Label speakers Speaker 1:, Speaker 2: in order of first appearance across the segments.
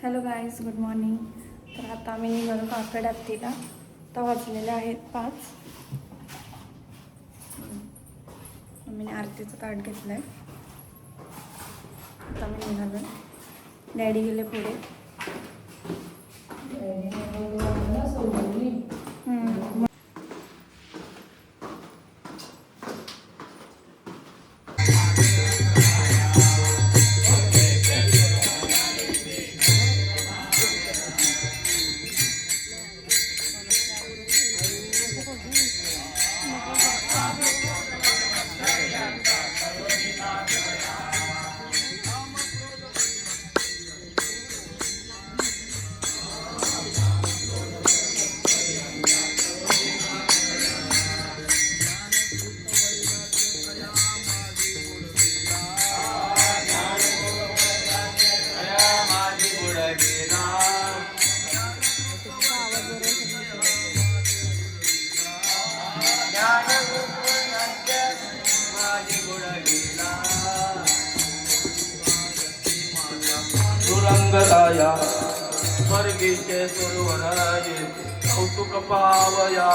Speaker 1: Hello guys, good morning. तर आता आम्ही निघालो काकड आत्तीला. आता वाजलेले आहेत 5. आम्ही आरतीचं ताट घेतलं आहे. आता आम्ही निघालो. डॅडी गेले पुढे.
Speaker 2: सुरंगदाया स्वर्गीचे सुरवराजे कौतुक पावया.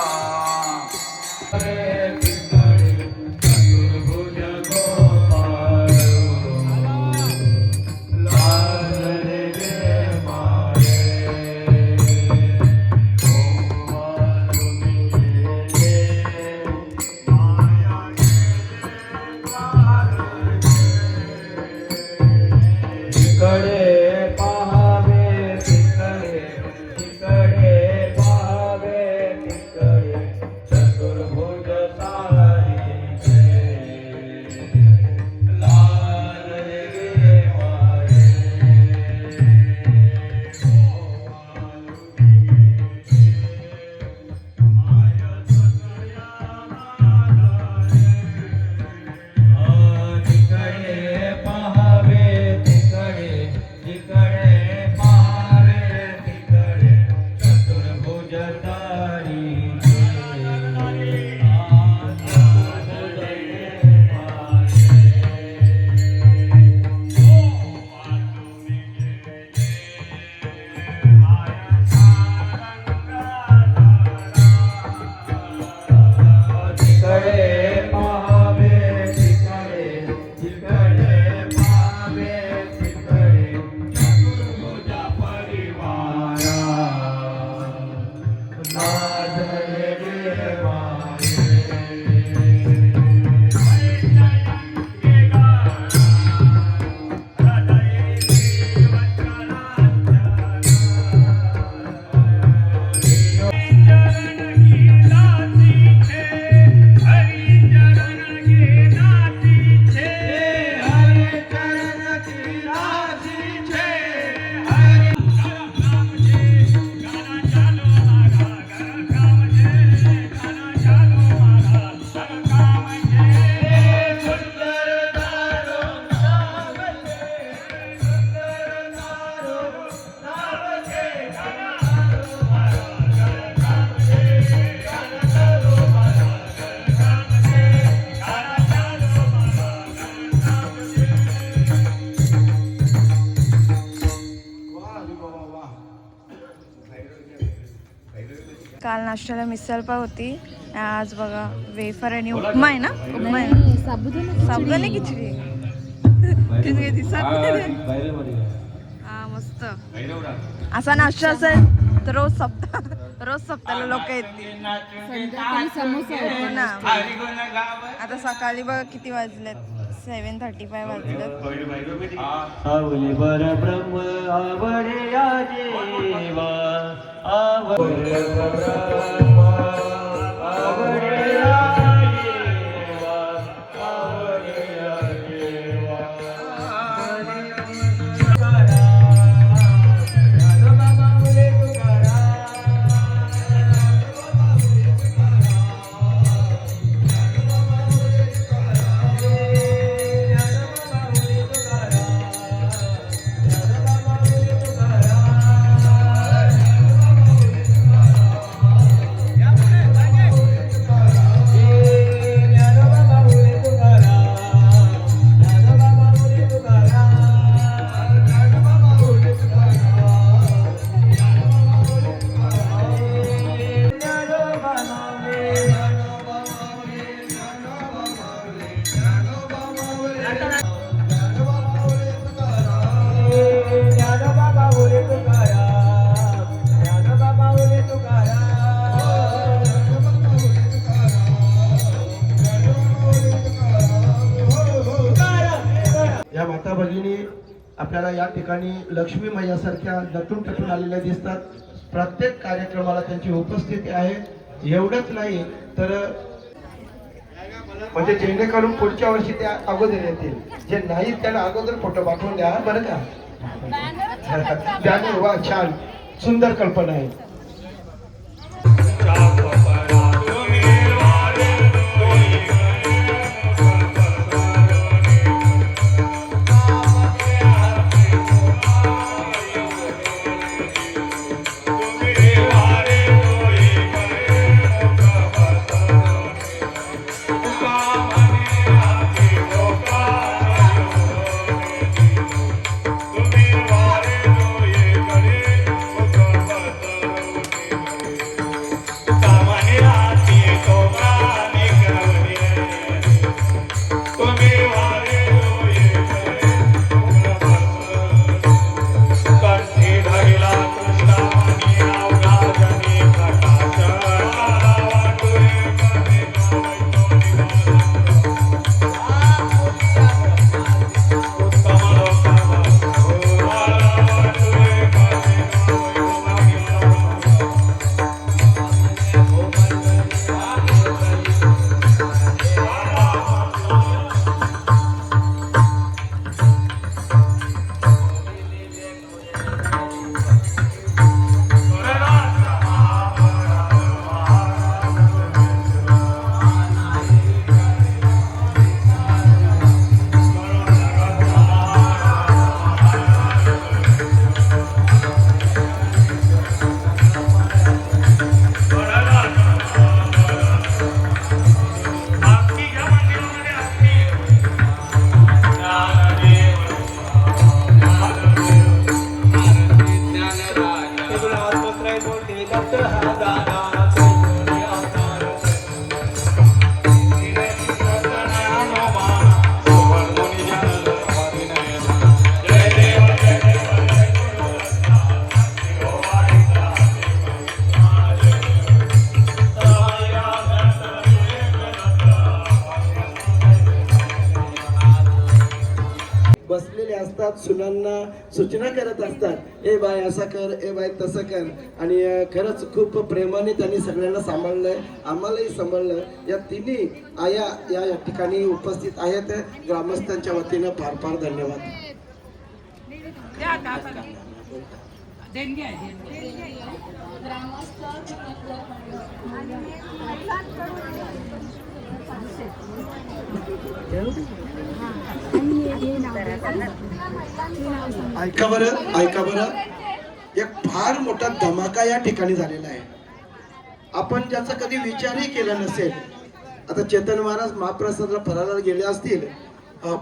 Speaker 1: काल नाश्त्याला मिसळ पाव होती. आज बघा वेफर आणि उपमा आहे ना. उपमा आहे ना, साबुदाणा खिचडी. हा मस्त. असा नाश्ता असेल तर रोज सप्ताहाला लोक येतील. ना आता सकाळी बघा किती वाजलेत, 7:35 वाजलेत.
Speaker 3: या ठिकाणी लक्ष्मी मैयासारख्या नटून टटून आलेल्या दिसतात. प्रत्येक कार्यक्रमाला त्यांची उपस्थिती आहे. एवढंच नाही तर म्हणजे जेणेकरून पुढच्या वर्षी त्या अगोदर येतील. जे नाही त्यांना अगोदर फोटो पाठवून द्या बरं का. बॅनर वा छान सुंदर कल्पना आहे. बसलेले असतात, सुनांना सूचना करत असतात, ए बाय असं कर, ए बाय तसं कर. आणि खरंच खूप प्रेमाने त्यांनी सगळ्यांना सांभाळलंय, आम्हालाही सांभाळलं. या तिन्ही आया या ठिकाणी उपस्थित आहेत. ग्रामस्थांच्या वतीनं फार फार धन्यवाद. ऐका बरं एक फार मोठा धमाका या ठिकाणी झालेला आहे. आपण ज्याचा कधी विचारही केला नसेल. आता चेतन महाराज महाप्रसादला फराळाला गेले असतील,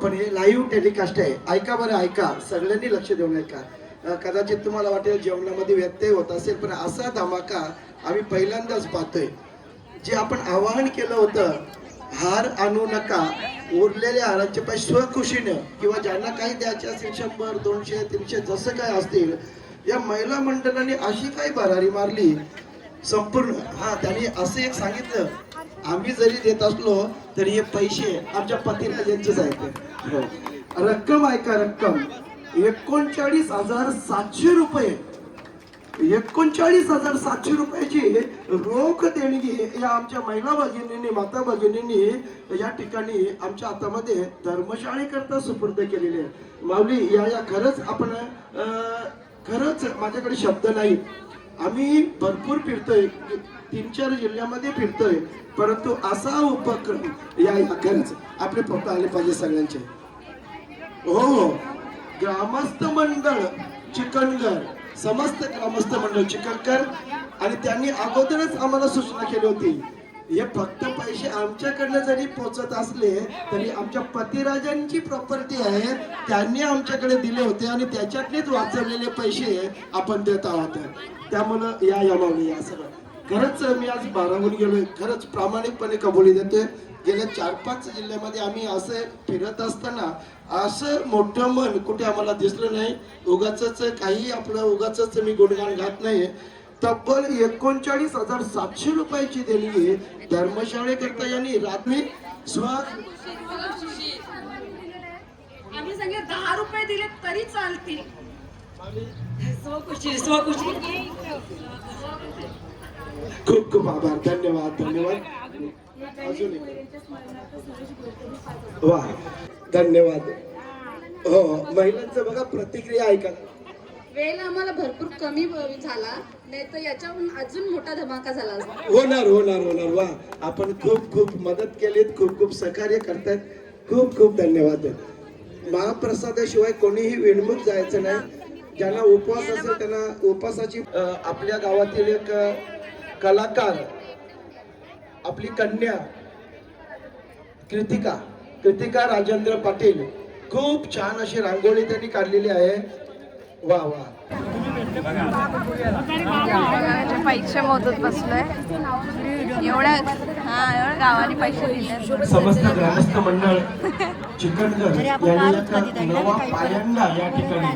Speaker 3: पण हे लाईव्ह टेलिकास्ट आहे. ऐका बरं, ऐका, सगळ्यांनी लक्ष देऊन ऐका. कदाचित तुम्हाला वाटेल जेवणामध्ये व्यत्यय होत असेल, पण असा धमाका आम्ही पहिल्यांदाच पाहतोय. जे आपण आवाहन केलं होतं, हार आणू नका, उरलेल्या हारांचे पैसे स्वखुशीनं किंवा ज्यांना काही द्यायचे असेल 100, 200, 300 जसं काय असतील, या महिला मंडळाने अशी काही भरारी मारली संपूर्ण. त्यांनी असं एक सांगितलं, आम्ही जरी देत असलो तरी हे पैसे आमच्या पतीराजांचेच आहेत. रक्कम ऐका, रक्कम 39,700 रुपये. 39,700 रुपयाची रोख देणगी या आमच्या महिला भगिनींनी, माता भगिनींनी या ठिकाणी आमच्या हातामध्ये धर्मशाळेकरता सुपूर्द केलेली आहे. माऊली या खरंच आपण खरंच माझ्याकडे शब्द नाही. आम्ही भरपूर फिरतोय, 3-4 जिल्ह्यामध्ये फिरतोय, परंतु असा उपक्रम या खरंच आपले फक्त आले पाहिजे सगळ्यांचे. हो, ग्रामस्थ मंडळ चिकनगर, समस्त ग्रामस्थ मंडळ चिकनकर, आणि त्यांनी अगोदरच आम्हाला सूचना केली होती, हे फक्त पैसे आमच्याकडनं जरी पोचत असले तरी आमच्या पतिराजांची प्रॉपर्टी आहे, त्यांनी आमच्याकडे दिले होते आणि त्याच्यातलेच वाचवलेले पैसे आपण देत आहोत. त्यामुळं या माऊली या सगळं खरंच मी आज भारावून गेलोय. खरंच प्रामाणिकपणे कबुली देतोय. गेल्या 4-5 जिल्ह्यामध्ये आम्ही असं फिरत असताना असं मोठं मन कुठे आम्हाला दिसलं नाही. उगाचच काही आपलं उगाचच मी गुणगान घात नाही. तब्बल 39,700 रुपयाची देणगी धर्मशाळेकरता यांनी रात्री
Speaker 4: तुम्ही सांगितले 10 रुपये दिले तरी चालतील. स्वखुशी स्वखुशी.
Speaker 3: खूप खूप आभार. धन्यवाद धन्यवाद. अजून एक. वा धन्यवाद. हो महिलांचं बघा प्रतिक्रिया ऐका.
Speaker 4: वेळ आम्हाला भरपूर कमी झाला, नाही तर याच्याहून अजून मोठा धमाका झाला असता.
Speaker 3: होणार होणार होणार. वा आपण खूप खूप मदत केलीत, खूप खूप सहकार्य करतायत. खूप खूप धन्यवाद. महाप्रसादाशिवाय कोणीही विणमुख जायचं नाही. ज्यांना उपवास असेल त्यांना उपवासाची आपल्या गावातील एक कलाकार आपली कन्या कृतिका राजेंद्र पाटील खूप छान अशी रांगोळी त्यांनी काढलेली आहे. वा वा.
Speaker 1: पैसे मोजत बसलोय. एवढ्या गावाने पैसे दिले.
Speaker 2: समस्त ग्रामस्थ मंडळ चिकनगर यांनी एक नवा पायंडा या ठिकाणी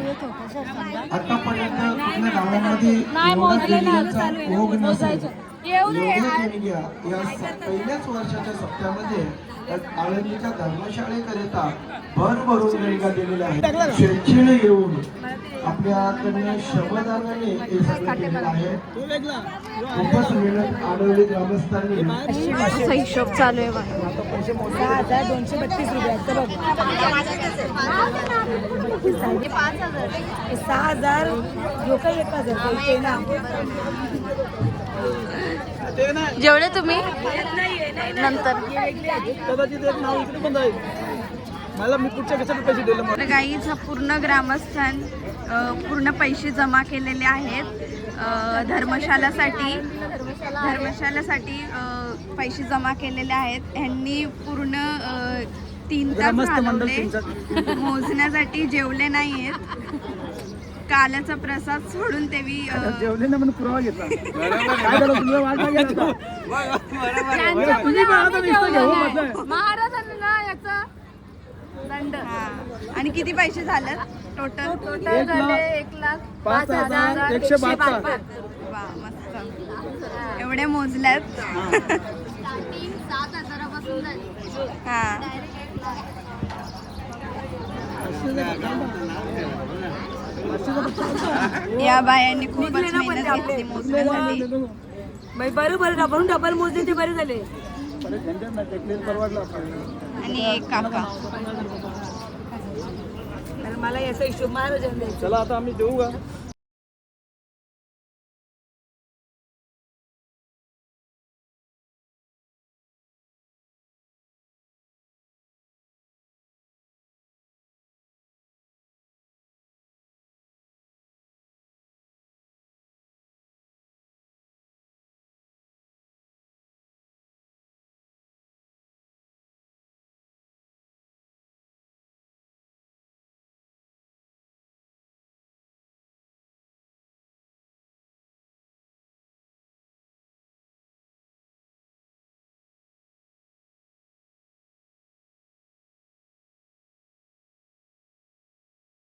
Speaker 2: आतापर्यंत कुठल्या गावामध्ये एवढा देणगीचा ओघ नसेल. एवढ्या देणग्या या पहिल्याच वर्षाच्या सप्त्यामध्ये आळंदीच्या धर्मशाळेकरिता भरभरून देणग्या दिलेल्या आहेत. स्वेच्छेने येऊन आपल्याकडनं श्रमदानाने हे सगळं केलेलं आहे. खूपच मेहनत आढळली ग्रामस्थांनी.
Speaker 1: असा हिशोब चालू आहे बघा.
Speaker 5: 6,232 रुपये. 6,000 जो काही 1,000
Speaker 1: जेवढे तुम्ही नंतर गाईच हा पूर्ण ग्रामस्थान पूर्ण पैसे जमा केलेले आहेत धर्मशालासाठी पैसे जमा केलेले आहेत. ह्यांनी पूर्ण 3 तास घालवले मोजण्यासाठी. जेवले नाहीयेत. काल्याचा प्रसाद सोडून तेवी
Speaker 6: जेवले ना म्हणून पुरावा घेतला.
Speaker 4: महाराजांना याचा दंड.
Speaker 1: आणि किती पैसे झाले टोटल?
Speaker 4: झाले
Speaker 6: 1,05,172.
Speaker 1: वा मस्त. एवढे मोजल्यात.
Speaker 4: 7,000पासून
Speaker 1: हा या बायांनी खूपच मेहनत घेतली मोजण्यासाठी.
Speaker 5: बरोबर डबल मोजले ते बरे झाले.
Speaker 1: आणि एक काका.
Speaker 5: मला याचा हिशोब महाराजांनी.
Speaker 6: चला आता आम्ही देऊ का?